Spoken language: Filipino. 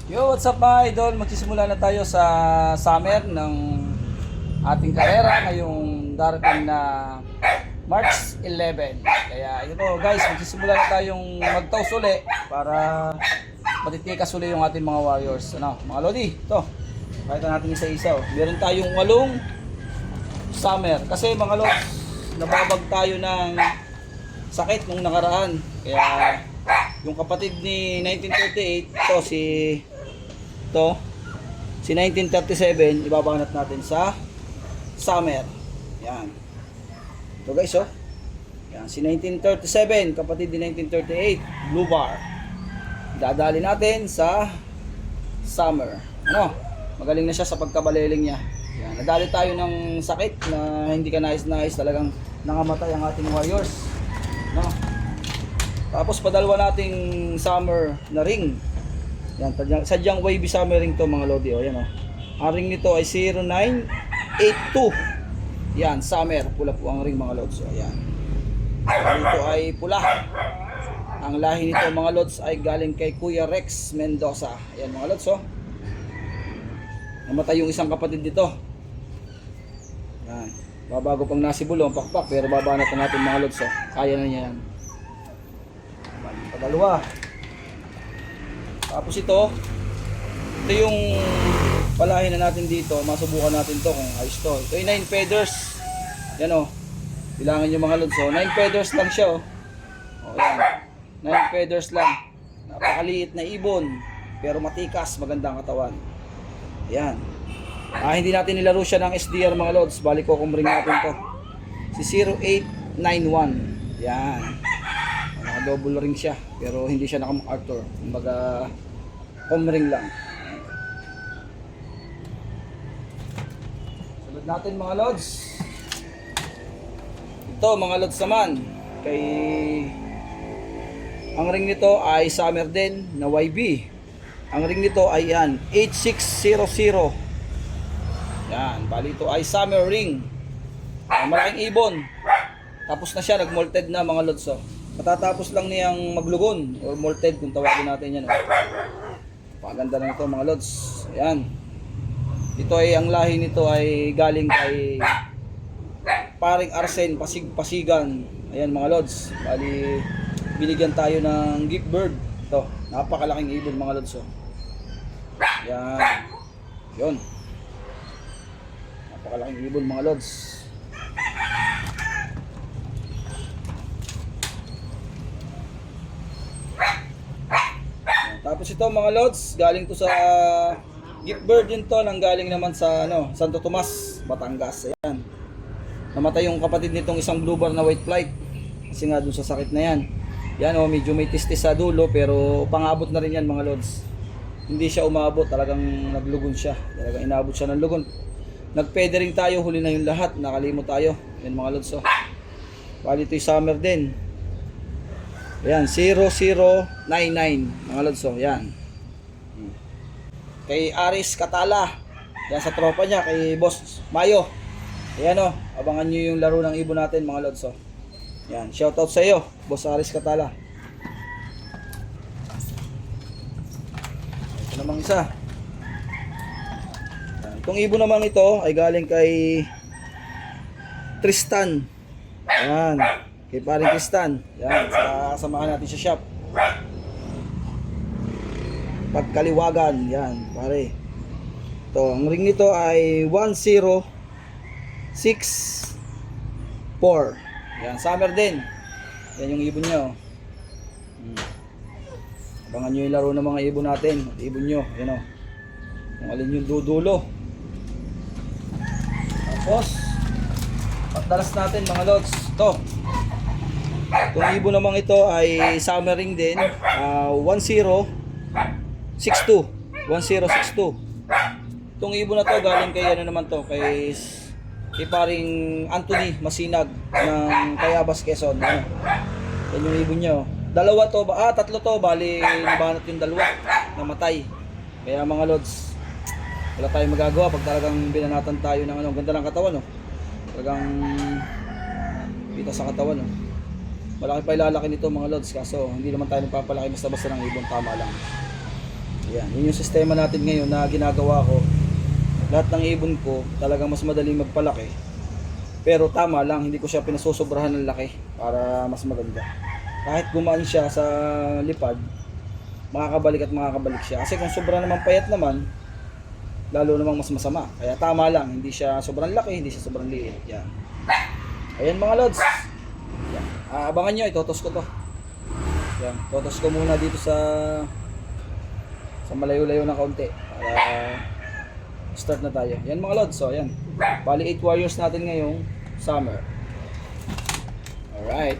Yo, what's up mga idol? Magsisimula na tayo sa summer ng ating karera ngayong darating na March 11. Kaya ito guys, magsisimula na tayong magtaos uli para matitikas uli yung ating mga warriors. Ano, mga lodi, ito. Pakita natin isa-isa. Oh. Meron tayong 8 summer. Kasi mga lods, nababag tayo ng sakit nung nakaraan. Kaya yung kapatid ni 1938, si 1937, ibabanat natin sa summer. Yan. Ito guys, oh. Yan, si 1937, kapatid ni 1938, blue bar. Dadali natin sa summer. Ano? Magaling na siya sa pagkabaliling niya. Yan, nadali tayo ng sakit na hindi ka nais-nais, talagang nangamatay ang ating warriors. No? Tapos padalwa nating summer na ring. Yan, sadyang wavy summer ring to mga lodi. O, yan o. Ang ring nito ay 0982. Yan, summer. Pula po ang ring mga lods. O, yan. Ito ay pula. Ang lahi nito mga lods ay galing kay Kuya Rex Mendoza. Yan mga lods o. Namatay yung isang kapatid dito. Yan. Babago pang nasibulo ang pakpak pero babanat na natin mga lods o. Kaya na niya yan. Padalwa. Tapos ito yung palahin na natin dito. Masubukan natin to kung ayos to. Ito yung 9 feathers. Yan o. Bilangin nyo mga lods o. 9 feathers lang siya o. O yan. 9 feathers lang. Napakaliit na ibon. Pero matikas. Magandang katawan. Yan. Hindi natin nilaro siya ng SDR mga lods. Balik ko kung ring natin to. Si 0891. Yan. Naka-double ring siya. Pero hindi siya naka-MacArthur. Kumbaga ring lang. Sunod natin mga lods. Ito mga lods naman. Ang ring nito ay summer din na YB. Ang ring nito ay yan 8600. Yan, bali ito ay summer ring. Malaking ibon. Tapos na siya, nag-molted na mga lods. So, matatapos lang niyang maglugon or molted kung tawagin natin yan. Paganda na ito mga lods. Ayan. Ito ay ang lahi nito ay galing kay paring Arsen Pasigan. Ayan mga lods. Bali binigyan tayo ng gift bird. Ito, napakalaking ibon mga lods. Ayan. Yun. Napakalaking ibon mga lods. Tapos ito mga lods, galing to sa gift bird din to, nang galing naman sa Santo Tomas, Batangas. Ayan. Namatay yung kapatid nitong isang blue bar na white flight. Kasi nga dun sa sakit na yan. Yan o, medyo may tistis sa dulo pero pangabot na rin yan mga lods. Hindi siya umabot, talagang naglugon siya. Talagang inabot siya ng lugon. Nagpedering tayo, huli na yung lahat, nakalimot tayo. Yan mga lods o. Bali ito'y summer din. Ayan, 0099 mga lods, so yan. Kay Aris Katala. Yan sa tropa niya, kay Boss Mayo. Ayan o, abangan nyo yung laro ng ibon natin mga lods, so. Yan, shoutout sa iyo, Boss Aris Katala. Ito namang isa. Itong ibon naman ito ay galing kay Tristan. Ayan. Kay paring Tristan. Yan, sasamahan natin sa shop. Pagkaliwagan, yan, pare. Ito, ang ring nito ay 1064. Yan, summer din. Yan yung ibon nyo. Abangan nyo yung laro ng mga ibon natin. Ibon nyo, yan o. Kung alin yung dudulo. Tapos, pagdalas natin mga lods. Ito. Itong ibon namang ito ay summer ring din, 1062. 1062. Itong ibon na to galing kay naman to, kay paring Anthony Masinag ng Tayabas, Quezon. Yan yung ibon niya. Dalawa to, tatlo to, bali nabanat yung dalawa, namatay. Kaya mga lods, wala tayong magagawa pag talagang binanatan tayo ng ganda ng katawan, talagang kita sa katawan, Malaki pa ilalaki nito mga lods, kaso hindi naman tayo nagpapalaki basta-basta ng ibon, tama lang. Yan, yun yung sistema natin ngayon na ginagawa ko. Lahat ng ibon ko talagang mas madaling magpalaki. Pero tama lang, hindi ko siya pinasusobrahan ng laki para mas maganda. Kahit gumaan siya sa lipad, makakabalik at makakabalik siya. Kasi kung sobra naman payat naman, lalo namang mas masama. Kaya tama lang, hindi siya sobrang laki, hindi siya sobrang liit. Yan. Ayan mga lods. Yan. Abangan nyo, itotos ko to. Yan, totos ko muna dito sa malayo-layo na kaunti para start na tayo. Yan mga lods, so yan. Bali 8 warriors natin ngayong summer. Alright.